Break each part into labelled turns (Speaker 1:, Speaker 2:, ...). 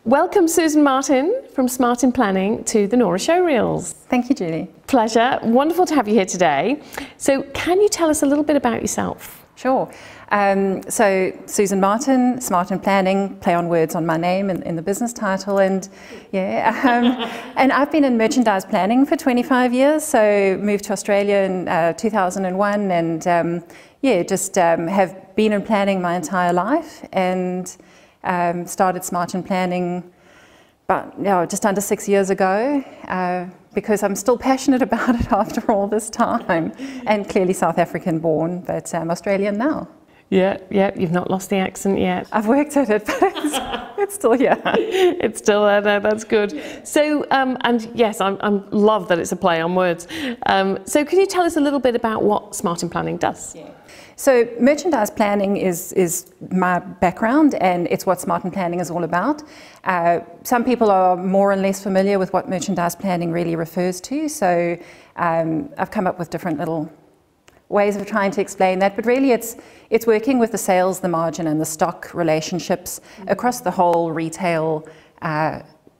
Speaker 1: Welcome Susan Martin from Smart in Planning to the NORA Showreels.
Speaker 2: Thank you, Julie.
Speaker 1: Pleasure. Wonderful to have you here today. So can you tell us a little bit about yourself?
Speaker 2: Sure. So Susan Martin, Smart in Planning, play on words on my name in the business title, and and I've been in merchandise planning for 25 years. So moved to Australia in 2001, and have been in planning my entire life, and started Smart in Planning about just under 6 years ago, because I'm still passionate about it after all this time, and clearly South African born, but Australian now.
Speaker 1: Yeah, you've not lost the accent yet.
Speaker 2: I've worked at it, but it's still here.
Speaker 1: It's still there, no, that's good. So, and yes, I love that it's a play on words. So can you tell us a little bit about what Smart in Planning does?
Speaker 2: Yeah. So merchandise planning is my background, and it's what Smart in Planning is all about. Some people are more and less familiar with what merchandise planning really refers to, so I've come up with different little ways of trying to explain that, but really it's working with the sales, the margin and the stock relationships across the whole retail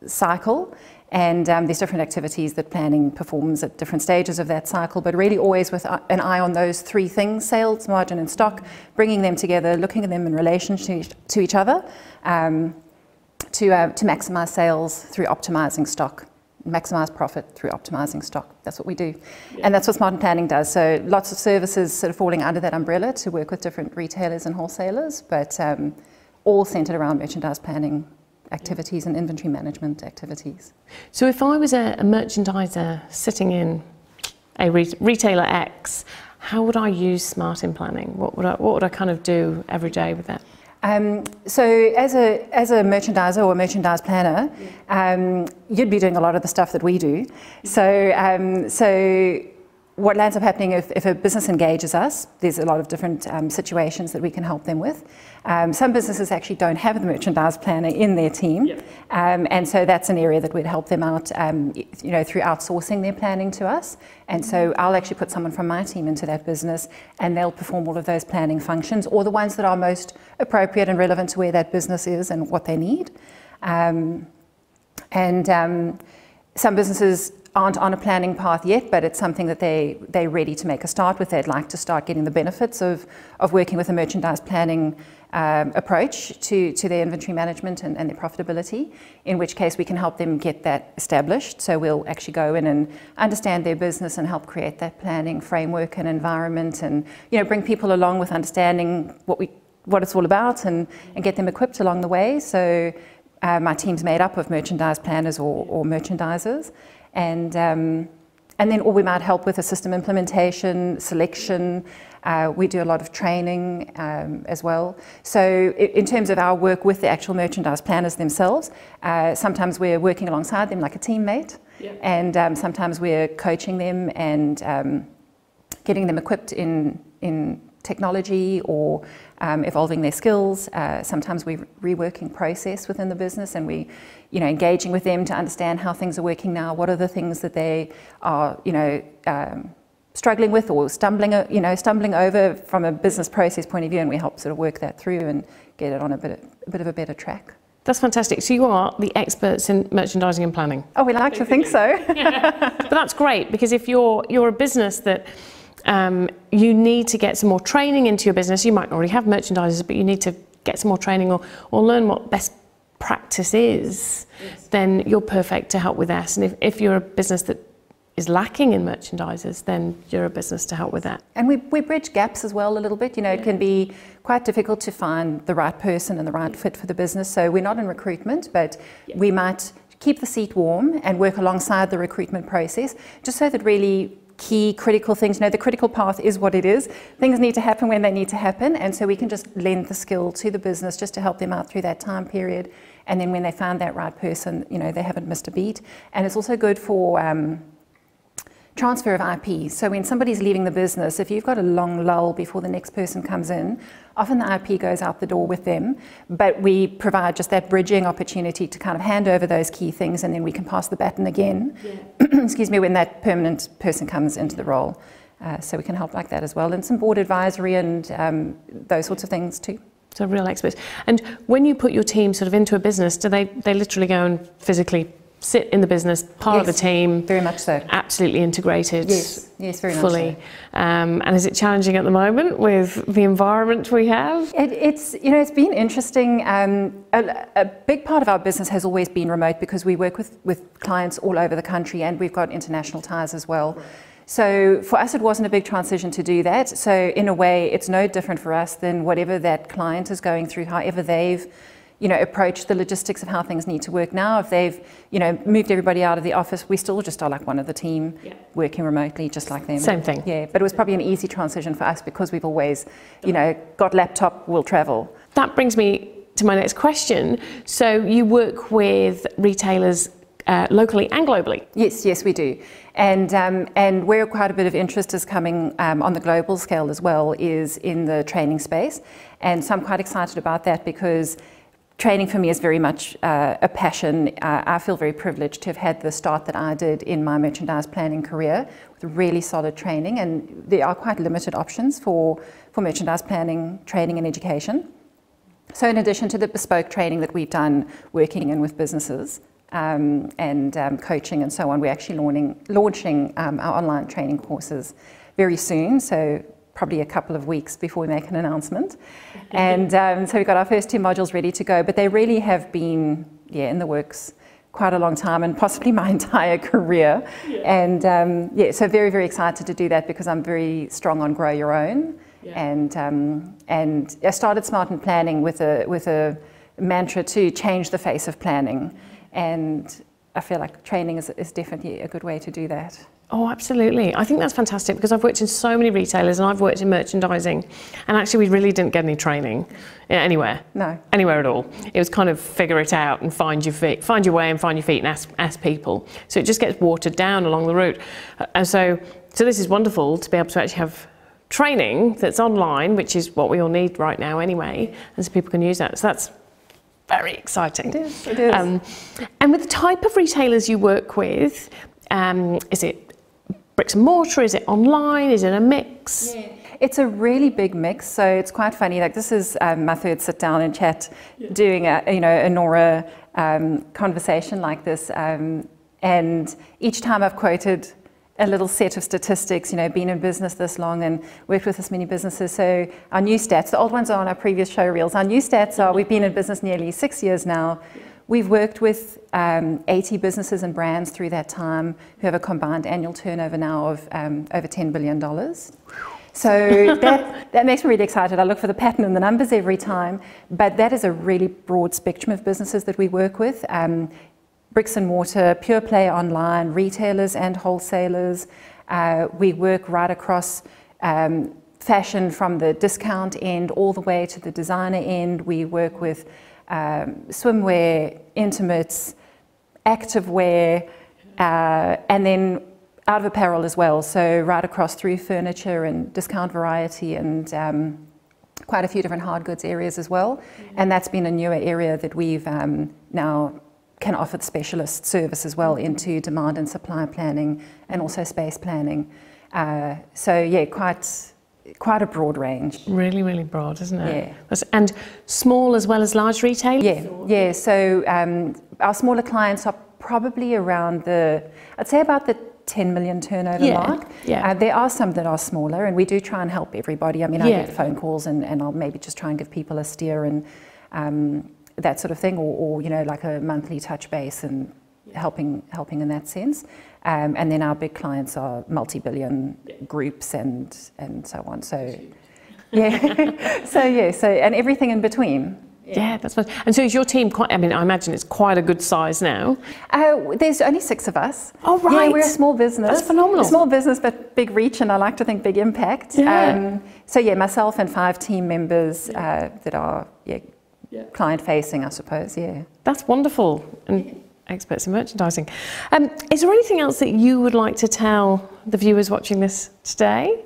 Speaker 2: cycle. And there's different activities that planning performs at different stages of that cycle, but really always with an eye on those three things: sales, margin and stock, bringing them together, looking at them in relation to each other, to maximise sales through optimising stock, maximise profit through optimising stock. That's what we do. Yeah. And that's what Smart in Planning does. So lots of services sort of falling under that umbrella to work with different retailers and wholesalers, but all centred around merchandise planning activities and inventory management activities.
Speaker 1: So if I was a merchandiser sitting in a retailer X, how would I use Smart in Planning? What would I kind of do every day with that?
Speaker 2: So as a merchandiser or a merchandise planner, you'd be doing a lot of the stuff that we do. So what lands up happening if a business engages us, there's a lot of different situations that we can help them with. Some businesses actually don't have the merchandise planner in their team, and so that's an area that we'd help them out, through outsourcing their planning to us. And so I'll actually put someone from my team into that business, and they'll perform all of those planning functions, or the ones that are most appropriate and relevant to where that business is and what they need. Some businesses aren't on a planning path yet, but it's something that they're ready to make a start with. They'd like to start getting the benefits of working with a merchandise planning approach to their inventory management and their profitability, in which case we can help them get that established. So we'll actually go in and understand their business and help create that planning framework and environment, and bring people along with understanding what it's all about, and get them equipped along the way. So my team's made up of merchandise planners or merchandisers. And then we might help with a system implementation, selection. We do a lot of training as well. So in terms of our work with the actual merchandise planners themselves, sometimes we're working alongside them like a teammate, and sometimes we're coaching them and getting them equipped in technology or evolving their skills. Sometimes we're reworking process within the business, and we, engaging with them to understand how things are working now. What are the things that they are, struggling with or stumbling over from a business process point of view, and we help sort of work that through and get it on a bit of a better track.
Speaker 1: That's fantastic. So you are the experts in merchandising and planning.
Speaker 2: Oh, we like to think so.
Speaker 1: But that's great, because if you're a business that you need to get some more training into your business. You might already have merchandisers, but you need to get some more training or learn what best practice is, then you're perfect to help with that. And if you're a business that is lacking in merchandisers, then you're a business to help with that.
Speaker 2: And we bridge gaps as well a little bit. It can be quite difficult to find the right person and the right fit for the business. So we're not in recruitment, but we might keep the seat warm and work alongside the recruitment process, just so that really key critical things, the critical path is what it is. Things need to happen when they need to happen, and so we can just lend the skill to the business just to help them out through that time period. And then when they found that right person, they haven't missed a beat. And it's also good for transfer of IP. So when somebody's leaving the business, if you've got a long lull before the next person comes in, often the IP goes out the door with them, but we provide just that bridging opportunity to kind of hand over those key things, and then we can pass the baton again, excuse me, when that permanent person comes into the role. So we can help like that as well, and some board advisory and those sorts of things too.
Speaker 1: So real experts. And when you put your team sort of into a business, do they literally go and physically sit in the business, part of the team?
Speaker 2: Very much so. Absolutely
Speaker 1: integrated.
Speaker 2: Yes, very
Speaker 1: fully.
Speaker 2: much so.
Speaker 1: And is it challenging at the moment with the environment we have?
Speaker 2: It's been interesting. A big part of our business has always been remote because we work with clients all over the country, and we've got international ties as well. Right. So for us, it wasn't a big transition to do that. So in a way, it's no different for us than whatever that client is going through, however they've approached the logistics of how things need to work now. If they've, moved everybody out of the office, we still just are like one of the team, working remotely, just like them.
Speaker 1: Same thing.
Speaker 2: Yeah, but it was probably an easy transition for us because we've always, got laptop, we'll travel.
Speaker 1: That brings me to my next question. So you work with retailers locally and globally?
Speaker 2: Yes, we do. And where quite a bit of interest is coming on the global scale as well is in the training space. And so I'm quite excited about that because training for me is very much a passion. I feel very privileged to have had the start that I did in my merchandise planning career with really solid training, and there are quite limited options for merchandise planning, training and education. So in addition to the bespoke training that we've done working in with businesses, and coaching and so on, we're actually launching our online training courses very soon, so probably a couple of weeks before we make an announcement. And so we've got our first 2 modules ready to go, but they really have been in the works quite a long time, and possibly my entire career. And so very, very excited to do that because I'm very strong on grow your own. And I started Smart in Planning with a mantra to change the face of planning. And I feel like training is definitely a good way to do that.
Speaker 1: Oh, absolutely. I think that's fantastic because I've worked in so many retailers and I've worked in merchandising, and actually we really didn't get any training anywhere. No. Anywhere at all. It was kind of figure it out and find your way and find your feet and ask people. So it just gets watered down along the route. And so this is wonderful to be able to actually have training that's online, which is what we all need right now anyway, and so people can use that. So that's very exciting.
Speaker 2: It is.
Speaker 1: And with the type of retailers you work with, is it bricks and mortar? Is it online? Is it a mix?
Speaker 2: Yeah. It's a really big mix. So it's quite funny. Like this is my third sit down and chat, doing a NORA conversation like this. And each time I've quoted a little set of statistics, been in business this long and worked with this many businesses. So our new stats, the old ones are on our previous show reels. Our new stats are, we've been in business nearly 6 years now. We've worked with 80 businesses and brands through that time who have a combined annual turnover now of over $10 billion. So that makes me really excited. I look for the pattern in the numbers every time, but that is a really broad spectrum of businesses that we work with. Bricks and mortar, pure play online, retailers and wholesalers. We work right across fashion from the discount end all the way to the designer end. We work with swimwear, intimates, activewear, and then out of apparel as well. So right across through furniture and discount variety and quite a few different hard goods areas as well. And that's been a newer area that we've now can offer the specialist service as well into demand and supply planning and also space planning. So yeah, quite a broad range.
Speaker 1: Really, really broad, isn't it? Yeah. And small as well as large retail?
Speaker 2: Yeah. So our smaller clients are probably around I'd say about the 10 million turnover mark. Yeah. There are some that are smaller, and we do try and help everybody. I mean, I get phone calls and I'll maybe just try and give people a steer and that sort of thing, or like a monthly touch base and helping in that sense. And then our big clients are multi-billion groups and so on. So so and everything in between.
Speaker 1: Yeah, that's fun. And so is your team quite, I mean, I imagine it's quite a good size now.
Speaker 2: There's only 6 of us.
Speaker 1: Oh, right.
Speaker 2: Yeah, we're a small business.
Speaker 1: That's phenomenal.
Speaker 2: A small business, but big reach, and I like to think big impact.
Speaker 1: Yeah.
Speaker 2: So myself and 5 team members that are client-facing, I suppose,
Speaker 1: That's wonderful, and experts in merchandising. Is there anything else that you would like to tell the viewers watching this today?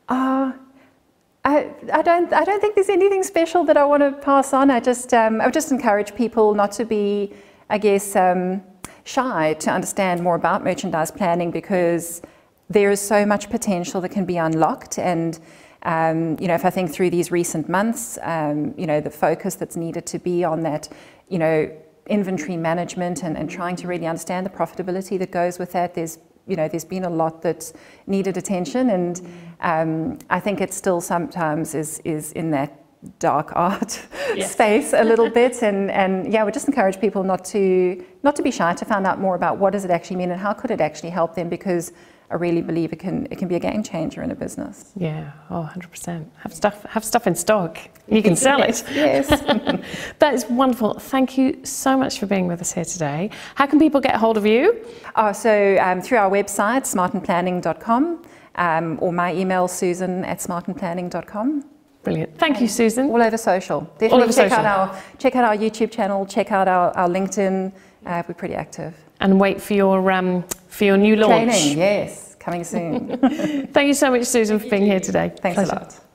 Speaker 2: I don't think there's anything special that I want to pass on. I would just encourage people not to be, I guess, shy to understand more about merchandise planning, because there is so much potential that can be unlocked, and You know, if I think through these recent months, you know, the focus that's needed to be on that, you know, inventory management and trying to really understand the profitability that goes with that. There's been a lot that's needed attention, and I think it still sometimes is in that dark art space a little bit, and yeah, we just encourage people not to be shy to find out more about what does it actually mean and how could it actually help them, because I really believe it can be a game changer in a business.
Speaker 1: Yeah, 100%. Have stuff in stock. You can sell it.
Speaker 2: Yes.
Speaker 1: That is wonderful. Thank you so much for being with us here today. How can people get hold of you?
Speaker 2: So through our website, smartandplanning.com, or my email, susan@smartandplanning.com.
Speaker 1: Brilliant. Thank you, Susan.
Speaker 2: All over social. Definitely check out our YouTube channel, check out our LinkedIn. We're pretty active.
Speaker 1: And wait for your new launch.
Speaker 2: Training, yes, coming soon.
Speaker 1: Thank you so much, Susan, for being here today.
Speaker 2: Thanks a lot.